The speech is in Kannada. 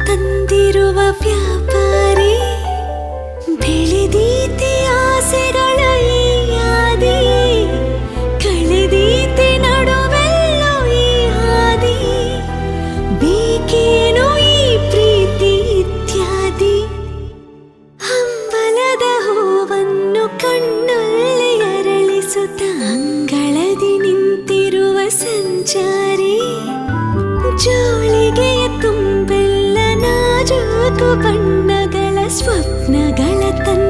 ತಂದಿರುವ ವ್ಯಾಪಾರಿ ಬೆಳೆದೀತೆ ಆಸೆಗಳ ಈ ಯಾದಿ ಕಳೆದೀತೆ ನಡುವೆಲ್ಲೋ ಈ ಹಾದಿ ಬೇಕೇನೋ ಈ ಪ್ರೀತಿ ಇತ್ಯಾದಿ ಹಂಬಲದ ಹೂವನ್ನು ಕಣ್ಣಲ್ಲಿ ಅರಳಿಸುತ್ತ ಅಂಗಳದಿ ನಿಂತಿರುವ ಸಂಚಾರಿ ಜೋಳಿಗೆಯ ತುಂಬೆಲ್ಲ ನಾಜೂಕು ಬಣ್ಣಗಳ ಸ್ವಪ್ನಗಳ ತನ್ನ